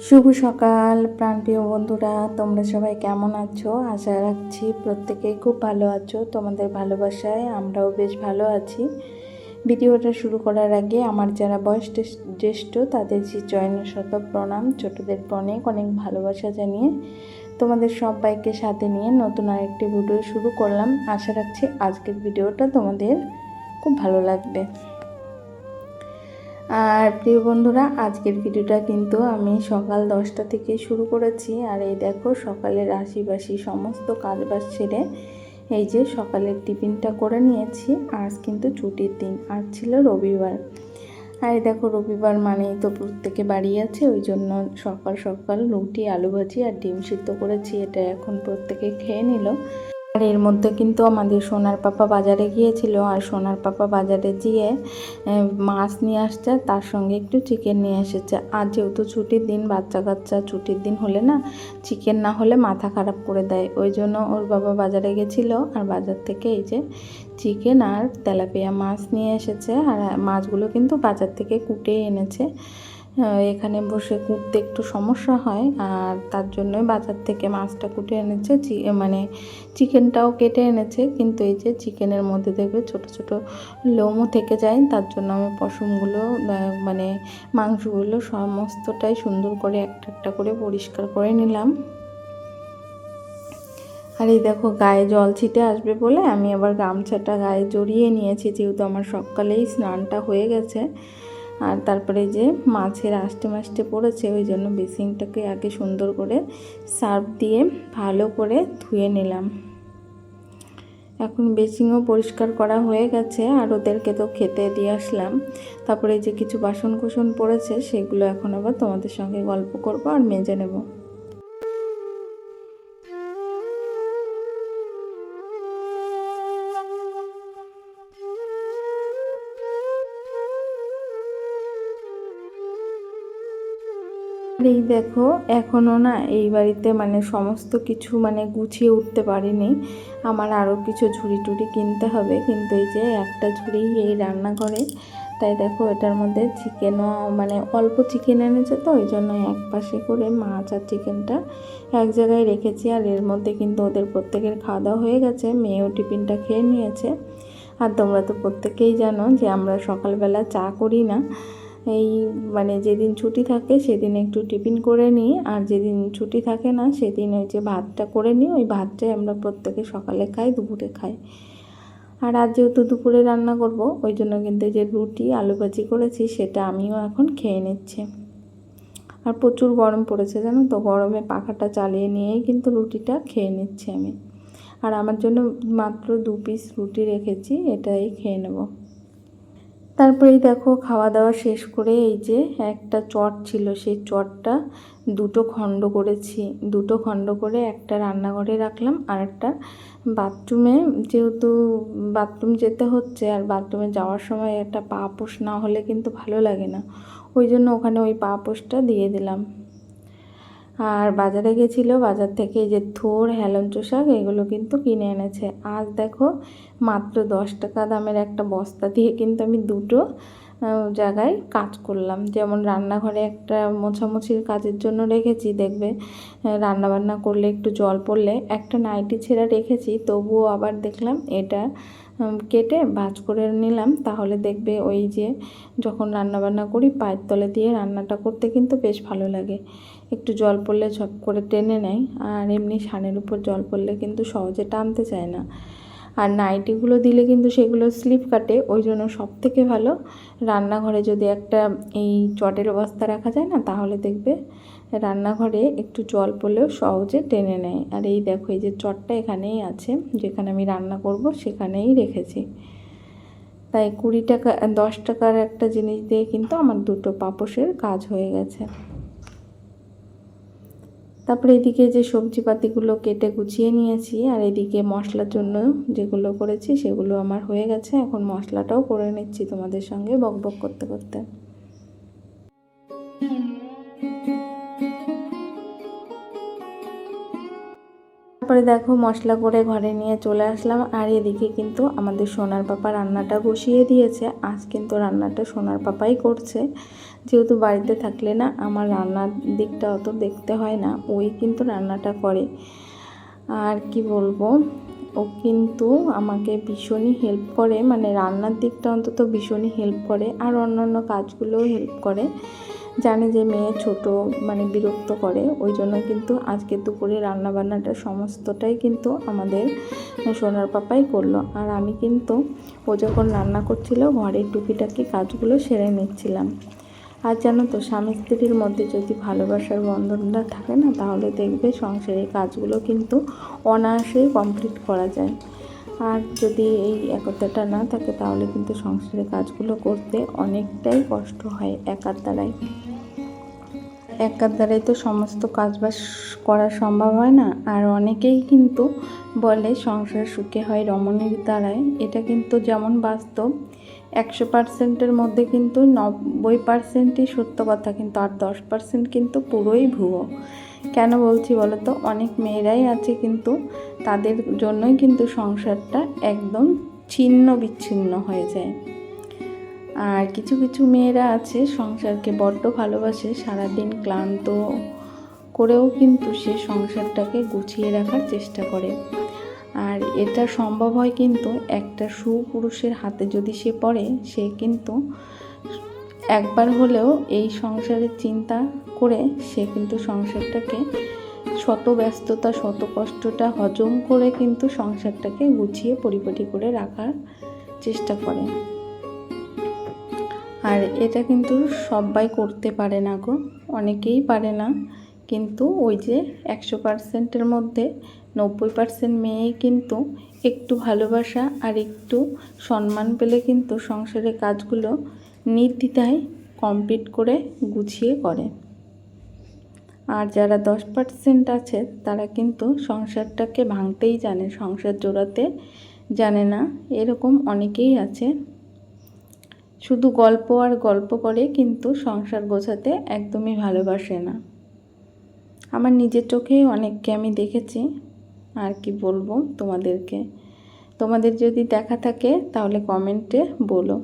শুভ সকাল প্রাণপ্রিয় বন্ধুরা, তোমরা সবাই কেমন আছো? আশা রাখছি প্রত্যেকেই খুব ভালো আছো। তোমাদের ভালোবাসায় আমরাও বেশ ভালো আছি। ভিডিওটা শুরু করার আগে আমার যারা বয়স জ্যেষ্ঠ তাদের শত প্রণাম, ছোটদের অনেক অনেক ভালোবাসা জানিয়ে তোমাদের সবাইকে সাথে নিয়ে নতুন আরেকটি ভিডিও শুরু করলাম। আশা রাখছি আজকের ভিডিওটা তোমাদের খুব ভালো লাগবে। আর প্রিয় বন্ধুরা, আজকের ভিডিওটা কিন্তু আমি সকাল 10টা থেকে শুরু করেছি। আর এই দেখো সকালের আশিবাসি সমস্ত কাজবাজ সেরে এই যে সকালের টিফিনটা করে নিয়েছি। আজ কিন্তু ছুটির দিন, আজ ছিল রবিবার। আর এই দেখো রবিবার মানেই তো প্রত্যেকে বাড়ি আছে, ওই জন্য সকাল সকাল রুটি, আলু ভাজি আর ডিম সিদ্ধ করেছি। এটা এখন প্রত্যেকে খেয়ে নিল। আর এর মধ্যে কিন্তু আমাদের সোনার পাপা বাজারে গিয়েছিল, আর সোনার পাপা বাজারে গিয়ে মাছ নিয়ে আসছে, তার সঙ্গে একটু চিকেন নিয়ে এসেছে। আর যেহেতু ছুটির দিন, বাচ্চা কাচ্চা ছুটির দিন হলে না চিকেন না হলে মাথা খারাপ করে দেয়, ওই জন্য ওর বাবা বাজারে গেছিল আর বাজার থেকে এই যে চিকেন আর তেলাপিয়া মাছ নিয়ে এসেছে। আর মাছগুলো কিন্তু বাজার থেকে কুটে এনেছে। এখানে বসে কুটতে একটু সমস্যা হয়, আর তার জন্যই বাজার থেকে মাছটা কুটে এনেছে। মানে চিকেনটাও কেটে এনেছে, কিন্তু এই যে চিকেনের মধ্যে দেখবে ছোট ছোট লোমও থেকে যায়, তার জন্য আমি পশমগুলো মানে মাংসগুলো সমস্তটাই সুন্দর করে একটা একটা করে পরিষ্কার করে নিলাম। আর এই দেখো গায়ে জল ছিটে আসবে বলে আমি আবার গামছাটা গায়ে জড়িয়ে নিয়েছি, যেহেতু আমার সকালেই স্নানটা হয়ে গেছে। আর তারপরে যে মাছের আষ্টে পড়েছে, ওই জন্য বেসিনটাকে আগে সুন্দর করে সার্ফ দিয়ে ভালো করে ধুয়ে নিলাম। এখন বেসিনও পরিষ্কার করা হয়ে গেছে, আর ওদেরকে তো খেতে দিয়ে আসলাম। তারপরে যে কিছু বাসন কোসন পড়েছে সেগুলো এখন আবার তোমাদের সঙ্গে গল্প করব আর মেজে নেব। এই দেখো এখনও না এই বাড়িতে মানে সমস্ত কিছু মানে গুছিয়ে উঠতে পারিনি, আমার আরও কিছু ঝুড়ি টুড়ি কিনতে হবে। কিন্তু এই যে একটা ঝুড়ি এই রান্নাঘরে, তাই দেখো এটার মধ্যে চিকেনও মানে অল্প চিকেন এনেছে, তো ওই জন্য এক পাশে করে মাছ আর চিকেনটা এক জায়গায় রেখেছি। আর এর মধ্যে কিন্তু ওদের প্রত্যেকের খাওয়া দাওয়া হয়ে গেছে, মেয়েও টিফিনটা খেয়ে নিয়েছে। আর তোমরা তো প্রত্যেকেই জানো যে আমরা সকালবেলা চা করি না, এই মানে যেদিন ছুটি থাকে সেদিন একটু টিফিন করে নিই, আর যেদিন ছুটি থাকে না সেদিন ওই যে ভাতটা করে নিই, ওই ভাতটাই আমরা প্রত্যেকে সকালে খাই, দুপুরে খাই। আর আজ যেহেতু দুপুরে রান্না করব, ওই জন্য কিন্তু যে রুটি আলু ভাজি করেছি সেটা আমিও এখন খেয়ে নিচ্ছি। আর প্রচুর গরম পড়েছে জানো তো, গরমে পাখাটা চালিয়ে নিয়েই কিন্তু রুটিটা খেয়ে নিচ্ছি আমি। আর আমার জন্য মাত্র 2 পিস রুটি রেখেছি, এটাই খেয়ে নেব। তারপরেই দেখো খাওয়া দাওয়া শেষ করে এই যে একটা চট ছিল, সেই চটটা দুটো খণ্ড করেছি। দুটো খণ্ড করে একটা রান্নাঘরে রাখলাম, আর একটা বাথরুমে, যেহেতু বাথরুম যেতে হচ্ছে আর বাথরুমে যাওয়ার সময় একটা পা পোষ না হলে কিন্তু ভালো লাগে না, ওই জন্য ওখানে ওই পা পোষটা দিয়ে দিলাম। আর বাজারে গেছিলো, বাজার থেকে এই যে থোর, হেলেঞ্চ শাক এগুলো কিন্তু কিনে এনেছে। আজ দেখো মাত্র 10 টাকা দামের একটা বস্তা দিয়ে কিন্তু আমি দুটো জায়গায় কাজ করলাম। যেমন রান্নাঘরে একটা মোছামুছির কাজের জন্য রেখেছি, দেখবে রান্নাবান্না করলে একটু জল পড়লে একটা নাইটি ছেঁড়া রেখেছি, তবুও আবার দেখলাম এটা কেটে ভাঁজ করে নিলাম, তাহলে দেখবে ওই যে যখন রান্নাবান্না করি পায়ের তলে দিয়ে রান্নাটা করতে কিন্তু বেশ ভালো লাগে। একটু জল পড়লে ঝপ করে টেনে নেয়, আর এমনি সানের উপর জল পড়লে কিন্তু সহজে টানতে চায় না। আর নাইটিগুলো দিলে কিন্তু সেগুলো স্লিপ কাটে, ওই জন্য সবথেকে ভালো রান্নাঘরে যদি একটা এই চটের বস্তা রাখা যায় না, তাহলে দেখবে রান্নাঘরে একটু জল পড়লেও সহজে টেনে নেয়। আর এই দেখো এই যে চটটা এখানেই আছে, যেখানে আমি রান্না করব সেখানেই রেখেছি। তাই 20 টাকা 10 টাকার একটা জিনিস দিয়ে কিন্তু আমার দুটো পাপোশের কাজ হয়ে গেছে। তারপরে এদিকে যে সবজিপাতিগুলো কেটে গুছিয়ে নিয়েছি, আর এদিকে মশলার জন্য যেগুলো করেছি সেগুলো আমার হয়ে গেছে। এখন মশলাটাও করে নিচ্ছি তোমাদের সঙ্গে বকবক করতে করতে। তারপরে দেখো মশলা করে ঘরে নিয়ে চলে আসলাম। আর এদিকে কিন্তু আমাদের সোনার পাপা রান্নাটা বসিয়ে দিয়েছে। আজ কিন্তু রান্নাটা সোনার পাপাই করছে, যেহেতু বাড়িতে থাকলে না আমার রান্নার দিকটা অত দেখতে হয় না, ওই কিন্তু রান্নাটা করে। আর কি বলবো, ও কিন্তু আমাকে ভীষণই হেল্প করে, মানে রান্নার দিকটা অন্তত ভীষণই হেল্প করে, আর অন্যান্য কাজগুলোও হেল্প করে। জানে যে মেয়ে ছোট, মানে বিরক্ত করে, ওই জন্য কিন্তু আজকে দুপুরে রান্নাবান্নাটা সমস্তটাই কিন্তু আমাদের সোনার পাপাই করলো। আর আমি কিন্তু ও যখন রান্না করছিল ঘরের টুকিটাকি কাজগুলো সেরে নিচ্ছিলাম। আর জানো তো, স্বামী স্ত্রীর মধ্যে যদি ভালোবাসার বন্ধনটা থাকে না, তাহলে দেখবে সংসারের কাজগুলো কিন্তু অনায়াসেই কমপ্লিট করা যায়। আর যদি এই একতাটা না থাকে তাহলে কিন্তু সংসারের কাজগুলো করতে অনেকটাই কষ্ট হয় একার দ্বারাই তো সমস্ত কাজবাজ করা সম্ভব হয় না। আর অনেকেই কিন্তু বলে সংসার সুখে হয় রমণীর দ্বারাই, এটা কিন্তু যেমন বাস্তব, 100%-এর মধ্যে কিন্তু 90%ই সত্য কথা, কিন্তু আর 10% কিন্তু পুরোই ভুয়ো। কেন বলছি বলো তো, অনেক মেয়েরাই আছে কিন্তু তাদের জন্যই কিন্তু সংসারটা একদম ছিন্ন বিচ্ছিন্ন হয়ে যায়। আর কিছু কিছু মেয়েরা আছে সংসারকে বড্ড ভালোবাসে, সারাদিন ক্লান্ত করেও কিন্তু সে সংসারটাকে গুছিয়ে রাখার চেষ্টা করে। আর এটা সম্ভব হয় কিন্তু একটা সুপুরুষের হাতে যদি সে পড়ে, সে কিন্তু একবার হলেও এই সংসারের চিন্তা করে সে কিন্তু সংসারটাকে শত ব্যস্ততা শত কষ্টটা হজম করে কিন্তু সংসারটাকে গুছিয়ে পরিপাটি করে রাখার চেষ্টা করে। আর এটা কিন্তু সবাই করতে পারে না গো, অনেকেই পারে না। কিন্তু ওই যে 100%-এর মধ্যে 90% মেয়েই কিন্তু একটু ভালোবাসা আর একটু সম্মান পেলে কিন্তু সংসারের কাজগুলো নির্দ্বিধায় কমপ্লিট করে গুছিয়ে করে। আর যারা 10% আছে তারা কিন্তু সংসারটাকে ভাঙতেই জানে, সংসার জোড়াতে জানে না। এরকম অনেকেই আছে, শুধু গল্প আর গল্প করে কিন্তু সংসার গোছাতে একদমই ভালোবাসে না। আমার নিজের চোখে অনেককে আমি দেখেছি। আর কি বলবো তোমাদেরকে, তোমাদের যদি দেখা থাকে তাহলে কমেন্টে বলো।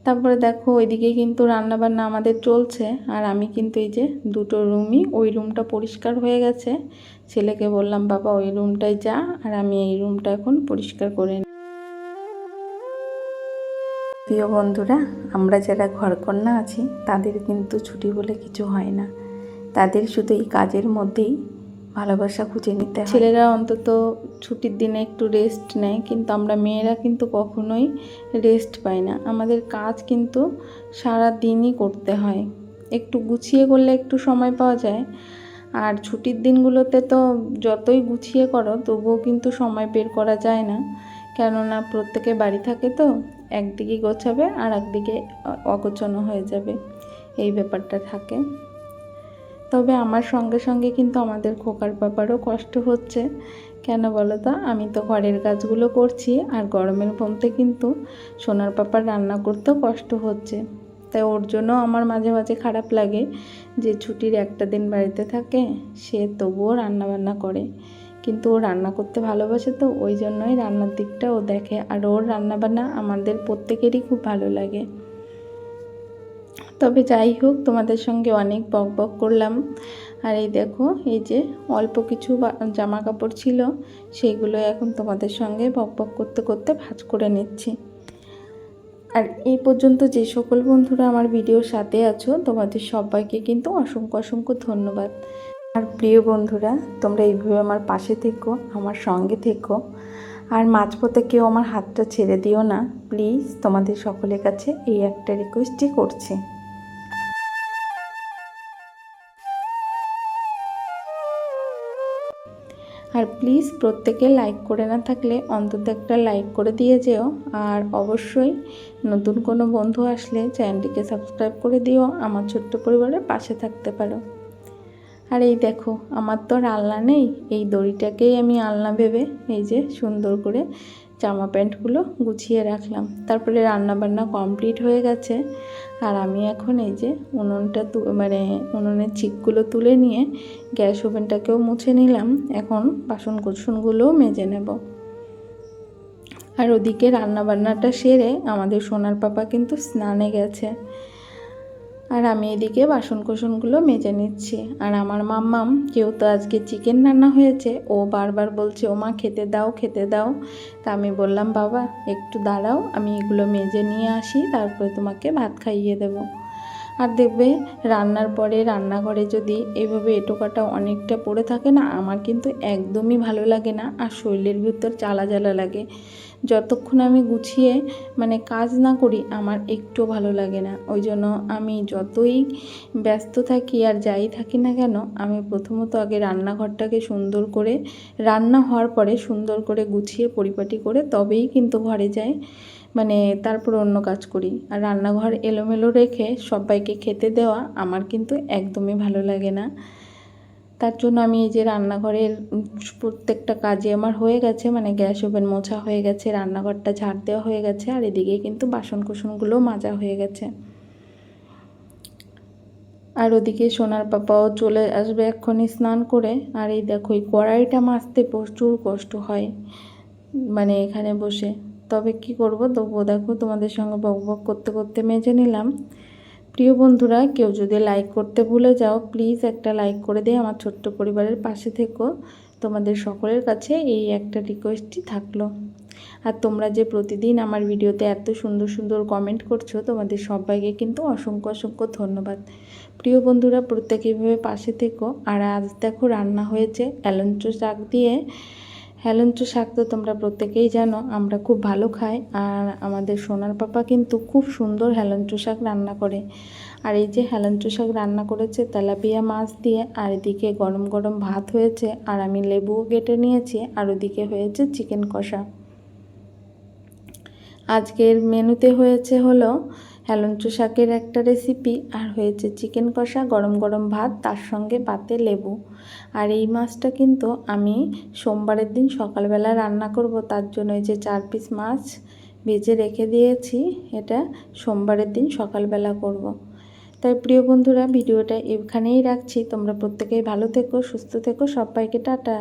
তারপরে দেখো ওইদিকে কিন্তু রান্নাবান্না আমাদের চলছে, আর আমি কিন্তু এই যে দুটো রুমই, ওই রুমটা পরিষ্কার হয়ে গেছে, ছেলেকে বললাম বাবা ওই রুমটায় যা, আর আমি এই রুমটা এখন পরিষ্কার করে নিই। প্রিয় বন্ধুরা, আমরা যারা ঘরকন্যা আছি তাদের কিন্তু ছুটি বলে কিছু হয় না, তাদের শুধু এই কাজের মধ্যেই ভালোবাসা খুঁজে নিতে হয়। ছেলেরা অন্তত ছুটির দিনে একটু রেস্ট নেয়, কিন্তু আমরা মেয়েরা কিন্তু কখনোই রেস্ট পাই না। আমাদের কাজ কিন্তু সারা দিনই করতে হয়, একটু গুছিয়ে করলে একটু সময় পাওয়া যায়। আর ছুটির দিনগুলোতে তো যতই গুছিয়ে করো তবুও কিন্তু সময় বের করা যায় না, কেননা প্রত্যেকে বাড়ি থাকে তো, একদিকে গোছাবে আর একদিকে অগোছানো হয়ে যাবে, এই ব্যাপারটা থাকে। তবে আমার সঙ্গে সঙ্গে কিন্তু আমাদের খোকার ব্যাপারও কষ্ট হচ্ছে। কেন বলো তো, আমি তো ঘরের কাজগুলো করছি, আর গরমের মধ্যে কিন্তু সোনার পাপার রান্না করতেও কষ্ট হচ্ছে। তাই ওর জন্য আমার মাঝে মাঝে খারাপ লাগে যে ছুটির একটা দিন বাড়িতে থাকে, সে তবুও রান্নাবান্না করে। কিন্তু ও রান্না করতে ভালোবাসে, তো ওই জন্যই রান্নার দিকটা ও দেখে। আর ওর রান্নাবান্না আমাদের প্রত্যেকেরই খুব ভালো লাগে। তবে যাই হোক, তোমাদের সঙ্গে অনেক বক বক করলাম। আর এই দেখো, এই যে অল্প কিছু জামা কাপড় ছিল, সেইগুলো এখন তোমাদের সঙ্গে বক বক করতে করতে ভাঁজ করে নিচ্ছি। আর এই পর্যন্ত যে সকল বন্ধুরা আমার ভিডিওর সাথে আছো, তোমাদের সবাইকে কিন্তু অসংখ্য অসংখ্য ধন্যবাদ। আর প্রিয় বন্ধুরা, তোমরা এইভাবে আমার পাশে থেকো, আমার সঙ্গে থেকো, আর মাঝপথে কেউ আমার হাতটা ছেড়ে দিও না প্লিজ। তোমাদের সকলের কাছে এই একটা রিকোয়েস্টই করছি। আর প্লিজ প্রত্যেকে লাইক করে না থাকলে অন্তত একটা লাইক করে দিয়ে যেও। আর অবশ্যই নতুন কোনো বন্ধু আসলে চ্যানেলটিকে সাবস্ক্রাইব করে দিও, আমার ছোট্ট পরিবারের পাশে থাকতে পারো। আর এই দেখো, আমার তো আর আলনা নেই, এই দড়িটাকেই আমি আলনা ভেবে এই যে সুন্দর করে জামা প্যান্টগুলো গুছিয়ে রাখলাম। তারপরে রান্নাবান্না কমপ্লিট হয়ে গেছে। আর আমি এখন এই যে উনুনের চিকগুলো তুলে নিয়ে গ্যাস ওভেনটাকেও মুছে নিলাম। এখন বাসন কোসনগুলোও মেজে নেব। আর ওদিকে রান্নাবান্নাটা সেরে আমাদের সোনার পাপা কিন্তু স্নানে গেছে। আর আমি এদিকে বাসন কোসনগুলো মেজে নিচ্ছি। আর আমার মাম্মাম, যেহেতু আজকে চিকেন রান্না হয়েছে, ও বারবার বলছে ও মা খেতে দাও খেতে দাও। তা আমি বললাম বাবা একটু দাঁড়াও, আমি এগুলো মেজে নিয়ে আসি, তারপরে তোমাকে ভাত খাইয়ে দেব। আর দেখবে রান্নার পরে রান্নাঘরে যদি এইভাবে এঁটোকাটা অনেকটা পড়ে থাকে না, আমার কিন্তু একদমই ভালো লাগে না। আর শরীরের ভিতর জ্বালা জ্বালা লাগে। যতক্ষণ আমি গুছিয়ে কাজ না করি আমার একটু ভালো লাগে না। ওই জন্য আমি যতই ব্যস্ত থাকি আর যাই থাকি না কেন, আমি প্রথমত আগে রান্নাঘরটাকে সুন্দর করে, রান্না হওয়ার পরে সুন্দর করে গুছিয়ে পরিপাটি করে তবেই কিন্তু ঘরে যাই। তারপর অন্য কাজ করি। আর রান্নাঘর এলোমেলো রেখে সবাইকে খেতে দেওয়া আমার কিন্তু একদমই ভালো লাগে না। তার জন্য আমি এই যে রান্নাঘরের প্রত্যেকটা কাজে আমার হয়ে গেছে, গ্যাস ওভেন মোছা হয়ে গেছে, রান্নাঘরটা ঝাড় দেওয়া হয়ে গেছে, আর এদিকে কিন্তু বাসন কোসনগুলোও মাজা হয়ে গেছে। আর ওদিকে সোনার পাপাও চলে আসবে এক্ষুনি স্নান করে। আর এই দেখো এই কড়াইটা মাজতে প্রচুর কষ্ট হয় এখানে বসে। তবে কি করব, তবুও দেখো তোমাদের সঙ্গে বকবক করতে করতে মেজে নিলাম। প্রিয় বন্ধুরা, কেউ যদি লাইক করতে ভুলে যাও, প্লিজ একটা লাইক করে দিয়ে আমার ছোট্ট পরিবারের পাশে থেকো। তোমাদের সকলের কাছে এই একটা রিকোয়েস্টই থাকলো। আর তোমরা যে প্রতিদিন আমার ভিডিওতে এত সুন্দর সুন্দর কমেন্ট করছো, তোমাদের সবাইকে কিন্তু অসংখ্য অসংখ্য ধন্যবাদ। প্রিয় বন্ধুরা, প্রত্যেকে এইভাবে পাশে থেকো। আর আজ দেখো রান্না হয়েছে হেলেঞ্চো শাক দিয়ে। হেলেঞ্চো শাক তো তোমরা প্রত্যেকেই জানো আমরা খুব ভালো খাই। আর আমাদের সোনার পাপা কিন্তু খুব সুন্দর হেলেঞ্চো শাক রান্না করে। আর এই যে হেলেঞ্চো শাক রান্না করেছে তেলাপিয়া মাছ দিয়ে। আর এদিকে গরম গরম ভাত হয়েছে, আর আমি লেবুও কেটে নিয়েছি। আর ওদিকে হয়েছে চিকেন কষা। আজকের মেনুতে হয়েছে হলো হেলেঞ্চো শাকের একটা রেসিপি, আর হয়েছে চিকেন কষা, গরম গরম ভাত, তার সঙ্গে পাতে লেবু। আর এই মাছটা কিন্তু আমি সোমবারের দিন সকালবেলা রান্না করব, তার জন্য এই যে 4 পিস মাছ ভেজে রেখে দিয়েছি, এটা সোমবারের দিন সকালবেলা করব। তাই প্রিয় বন্ধুরা, ভিডিওটা এখানেই রাখছি। তোমরা প্রত্যেকেই ভালো থেকো, সুস্থ থেকো, সবাইকে টাটা।